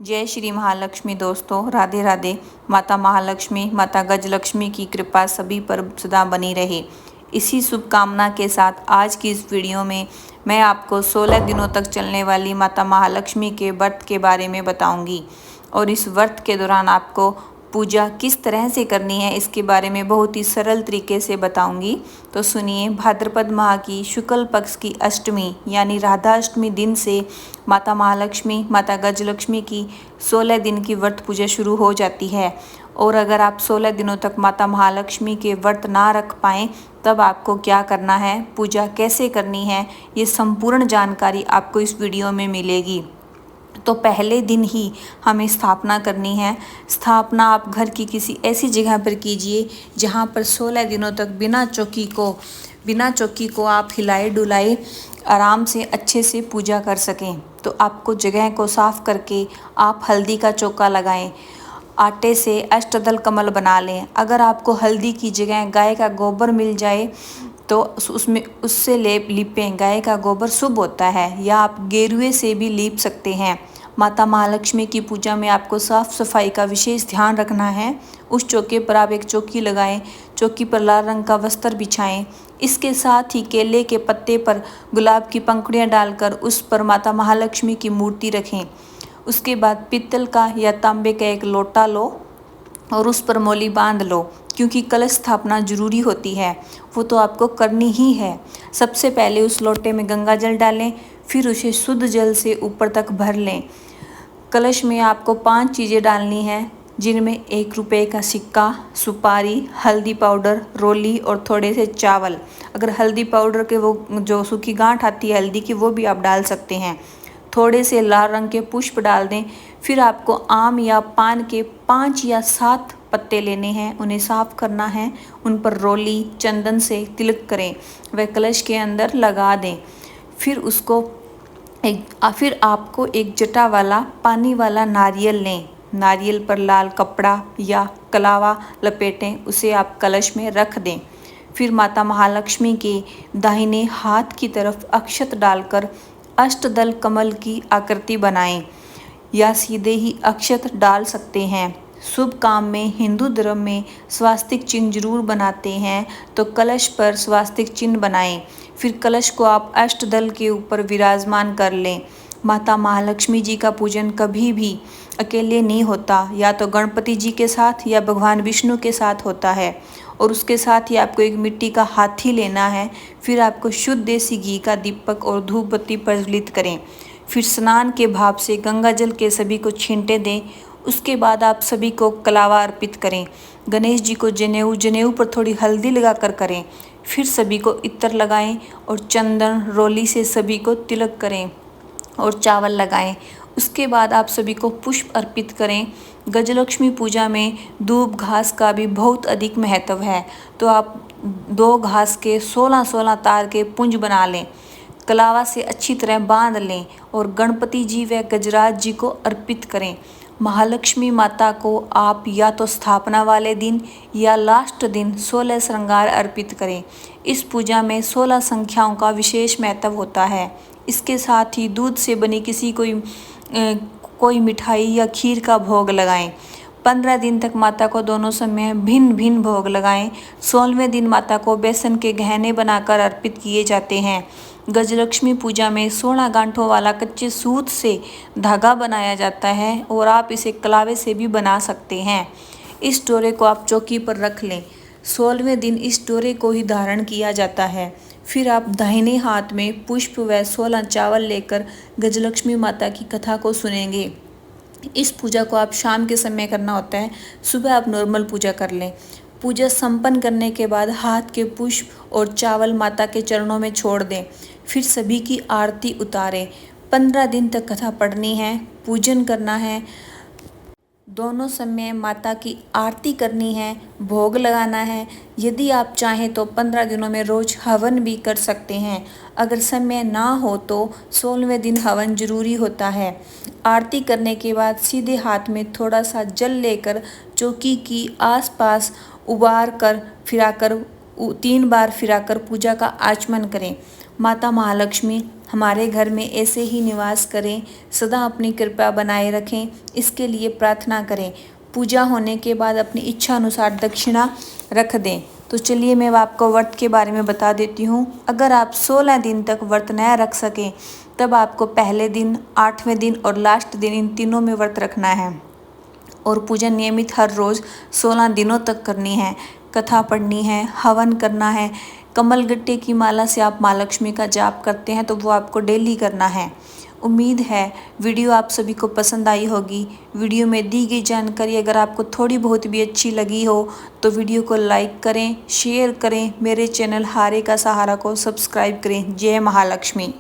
जय श्री महालक्ष्मी। दोस्तों राधे राधे। माता महालक्ष्मी, माता गजलक्ष्मी की कृपा सभी पर सदा बनी रहे। इसी शुभकामना के साथ आज की इस वीडियो में मैं आपको 16 दिनों तक चलने वाली माता महालक्ष्मी के व्रत के बारे में बताऊंगी और इस व्रत के दौरान आपको पूजा किस तरह से करनी है इसके बारे में बहुत ही सरल तरीके से बताऊंगी। तो सुनिए, भाद्रपद माह की शुक्ल पक्ष की अष्टमी यानी राधा अष्टमी दिन से माता महालक्ष्मी, माता गजलक्ष्मी की 16 दिन की व्रत पूजा शुरू हो जाती है। और अगर आप 16 दिनों तक माता महालक्ष्मी के व्रत ना रख पाएँ तब आपको क्या करना है, पूजा कैसे करनी है, ये संपूर्ण जानकारी आपको इस वीडियो में मिलेगी। तो पहले दिन ही हमें स्थापना करनी है। स्थापना आप घर की किसी ऐसी जगह पर कीजिए जहाँ पर 16 दिनों तक बिना चौकी को आप हिलाए डुलाए आराम से अच्छे से पूजा कर सकें। तो आपको जगह को साफ करके आप हल्दी का चौका लगाएं। आटे से अष्टदल कमल बना लें। अगर आपको हल्दी की जगह गाय का गोबर मिल जाए तो उससे लीपें। गाय का गोबर शुभ होता है, या आप गेरुए से भी लीप सकते हैं। माता महालक्ष्मी की पूजा में आपको साफ सफाई का विशेष ध्यान रखना है। उस चौके पर आप एक चौकी लगाएं। चौकी पर लाल रंग का वस्त्र बिछाएं। इसके साथ ही केले के पत्ते पर गुलाब की पंखुड़ियाँ डालकर उस पर माता महालक्ष्मी की मूर्ति रखें। उसके बाद पीतल का या तांबे का एक लोटा लो और उस पर मौली बांध लो, क्योंकि कलश स्थापना जरूरी होती है, वो तो आपको करनी ही है। सबसे पहले उस लोटे में गंगा जल डालें, फिर उसे शुद्ध जल से ऊपर तक भर लें। कलश में आपको 5 चीज़ें डालनी हैं, जिनमें 1 रुपये का सिक्का, सुपारी, हल्दी पाउडर, रोली और थोड़े से चावल। अगर हल्दी पाउडर के वो जो सूखी गांठ आती है हल्दी की, वो भी आप डाल सकते हैं। थोड़े से लाल रंग के पुष्प डाल दें। फिर आपको आम या पान के 5 या 7 पत्ते लेने हैं, उन्हें साफ करना है। उन पर रोली चंदन से तिलक करें, वह कलश के अंदर लगा दें। फिर आपको एक जटा वाला पानी वाला नारियल लें। नारियल पर लाल कपड़ा या कलावा लपेटें, उसे आप कलश में रख दें। फिर माता महालक्ष्मी के दाहिने हाथ की तरफ अक्षत डालकर अष्टदल कमल की आकृति बनाएं, या सीधे ही अक्षत डाल सकते हैं। शुभ काम में हिंदू धर्म में स्वास्तिक चिन्ह जरूर बनाते हैं, तो कलश पर स्वास्तिक चिन्ह बनाएं। फिर कलश को आप अष्टदल के ऊपर विराजमान कर लें। माता महालक्ष्मी जी का पूजन कभी भी अकेले नहीं होता, या तो गणपति जी के साथ या भगवान विष्णु के साथ होता है। और उसके साथ ही आपको एक मिट्टी का हाथी लेना है। फिर आपको शुद्ध देसी घी का दीपक और धूप बत्ती प्रज्वलित करें। फिर स्नान के भाव से गंगा जल के सभी को छींटे दें। उसके बाद आप सभी को कलावा अर्पित करें। गणेश जी को जनेऊ पर थोड़ी हल्दी लगाकर करें। फिर सभी को इत्र लगाएं और चंदन रोली से सभी को तिलक करें और चावल लगाएं। उसके बाद आप सभी को पुष्प अर्पित करें। गजलक्ष्मी पूजा में दूब घास का भी बहुत अधिक महत्व है, तो आप 2 घास के 16-16 तार के पुंज बना लें। कलावा से अच्छी तरह बांध लें और गणपति जी व गजराज जी को अर्पित करें। महालक्ष्मी माता को आप या तो स्थापना वाले दिन या लास्ट दिन 16 श्रृंगार अर्पित करें। इस पूजा में 16 संख्याओं का विशेष महत्व होता है। इसके साथ ही दूध से बनी कोई मिठाई या खीर का भोग लगाएं। 15 दिन तक माता को दोनों समय भिन्न भिन्न भोग लगाएं। 16वें दिन माता को बेसन के गहने बनाकर अर्पित किए जाते हैं। गजलक्ष्मी पूजा में 16 गांठों वाला कच्चे सूत से धागा बनाया जाता है, और आप इसे कलावे से भी बना सकते हैं। इस डोरे को आप चौकी पर रख लें। 16वें दिन इस डोरे को ही धारण किया जाता है। फिर आप दाहिने हाथ में पुष्प व 16 चावल लेकर गजलक्ष्मी माता की कथा को सुनेंगे। इस पूजा को आप शाम के समय करना होता है, सुबह आप नॉर्मल पूजा कर लें। पूजा संपन्न करने के बाद हाथ के पुष्प और चावल माता के चरणों में छोड़ दें। फिर सभी की आरती उतारें। 15 दिन तक कथा पढ़नी है, पूजन करना है, दोनों समय माता की आरती करनी है, भोग लगाना है। यदि आप चाहें तो 15 दिनों में रोज हवन भी कर सकते हैं। अगर समय ना हो तो 16वें दिन हवन जरूरी होता है। आरती करने के बाद सीधे हाथ में थोड़ा सा जल लेकर चौकी की आसपास फिराकर 3 बार फिराकर पूजा का आचमन करें। माता महालक्ष्मी हमारे घर में ऐसे ही निवास करें, सदा अपनी कृपा बनाए रखें, इसके लिए प्रार्थना करें। पूजा होने के बाद अपनी इच्छा अनुसार दक्षिणा रख दें। तो चलिए मैं आपको व्रत के बारे में बता देती हूँ। अगर आप 16 दिन तक व्रत न रख सकें तब आपको पहले दिन, 8वें दिन और लास्ट दिन, इन तीनों में व्रत रखना है और पूजा नियमित हर रोज़ 16 दिनों तक करनी है। कथा पढ़नी है, हवन करना है। कमलगट्टे की माला से आप माँ लक्ष्मी का जाप करते हैं तो वो आपको डेली करना है। उम्मीद है वीडियो आप सभी को पसंद आई होगी। वीडियो में दी गई जानकारी अगर आपको थोड़ी बहुत भी अच्छी लगी हो तो वीडियो को लाइक करें, शेयर करें, मेरे चैनल हारे का सहारा को सब्सक्राइब करें। जय महालक्ष्मी।